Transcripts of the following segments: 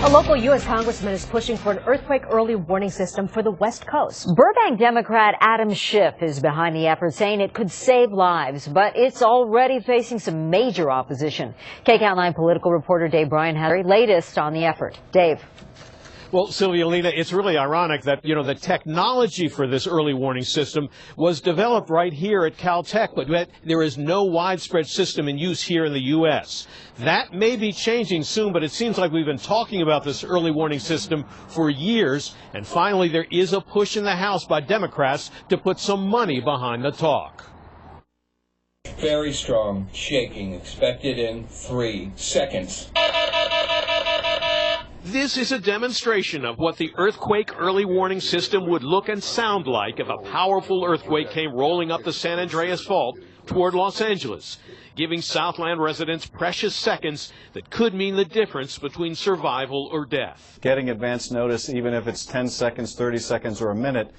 A local U.S. congressman is pushing for an earthquake early warning system for the West Coast. Burbank Democrat Adam Schiff is behind the effort, saying it could save lives, but it's already facing some major opposition. KCAL 9 political reporter Dave Bryan has the latest on the effort. Dave. Well, Sylvia, Lena, it's really ironic that, the technology for this early warning system was developed right here at Caltech, but there is no widespread system in use here in the U.S. That may be changing soon, but it seems like we've been talking about this early warning system for years, and finally there is a push in the House by Democrats to put some money behind the talk. Very strong shaking expected in 3 seconds. This is a demonstration of what the earthquake early warning system would look and sound like if a powerful earthquake came rolling up the San Andreas Fault toward Los Angeles, giving Southland residents precious seconds that could mean the difference between survival or death. Getting advance notice, even if it's 10 seconds, 30 seconds, or a minute,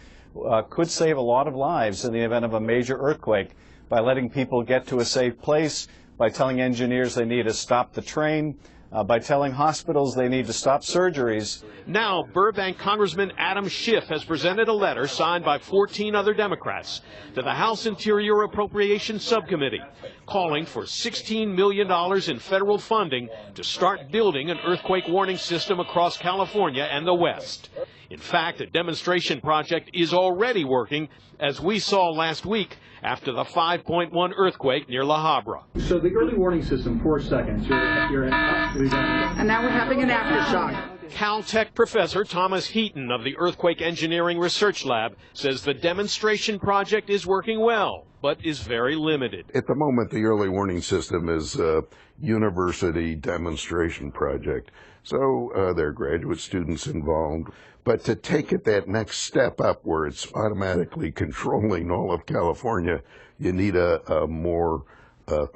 could save a lot of lives in the event of a major earthquake by letting people get to a safe place, by telling engineers they need to stop the train, by telling hospitals they need to stop surgeries. Now, Burbank Congressman Adam Schiff has presented a letter signed by 14 other Democrats to the House Interior Appropriations Subcommittee, calling for $16 million in federal funding to start building an earthquake warning system across California and the West. In fact, a demonstration project is already working, as we saw last week after the 5.1 earthquake near La Habra. So the early warning system, 4 seconds, and now we're having an aftershock. Caltech professor Thomas Heaton of the Earthquake Engineering Research Lab says the demonstration project is working well, but is very limited. At the moment, the early warning system is a university demonstration project, so there are graduate students involved. But to take it that next step up where it's automatically controlling all of California, you need a more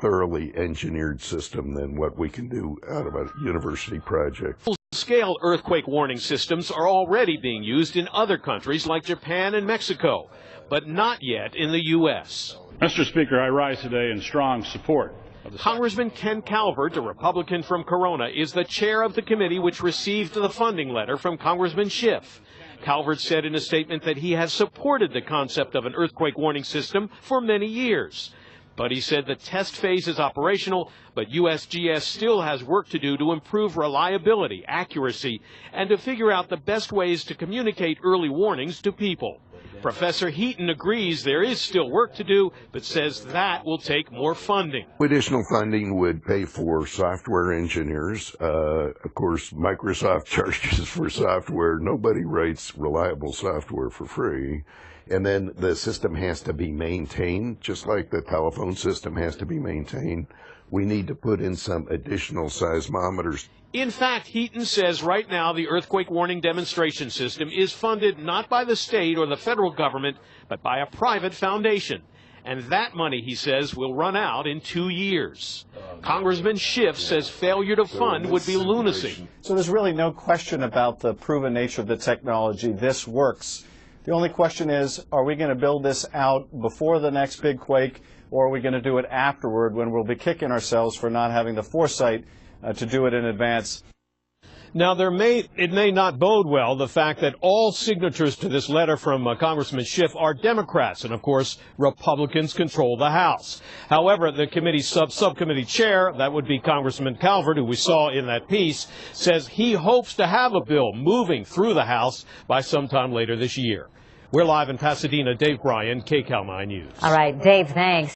thoroughly engineered system than what we can do out of a university project. Full-scale earthquake warning systems are already being used in other countries like Japan and Mexico, but not yet in the U.S. Mr. Speaker, I rise today in strong support. Congressman Ken Calvert, a Republican from Corona, is the chair of the committee which received the funding letter from Congressman Schiff. Calvert said in a statement that he has supported the concept of an earthquake warning system for many years. But he said the test phase is operational, but USGS still has work to do to improve reliability, accuracy, and to figure out the best ways to communicate early warnings to people. Professor Heaton agrees there is still work to do, but says that will take more funding. Additional funding would pay for software engineers. Of course, Microsoft charges for software. Nobody writes reliable software for free. And then the system has to be maintained, just like the telephone system has to be maintained. We need to put in some additional seismometers. In fact, Heaton says right now the earthquake warning demonstration system is funded not by the state or the federal government, but by a private foundation. And that money, he says, will run out in 2 years. Congressman Schiff says failure to fund would be lunacy. So there's really no question about the proven nature of the technology. This works. The only question is, are we going to build this out before the next big quake, or are we going to do it afterward when we'll be kicking ourselves for not having the foresight to do it in advance? Now, it may not bode well, the fact that all signatures to this letter from Congressman Schiff are Democrats, and of course, Republicans control the House. However, the committee's subcommittee chair, that would be Congressman Calvert, who we saw in that piece, says he hopes to have a bill moving through the House by sometime later this year. We're live in Pasadena. Dave Bryan, KCAL 9 News. All right, Dave, thanks.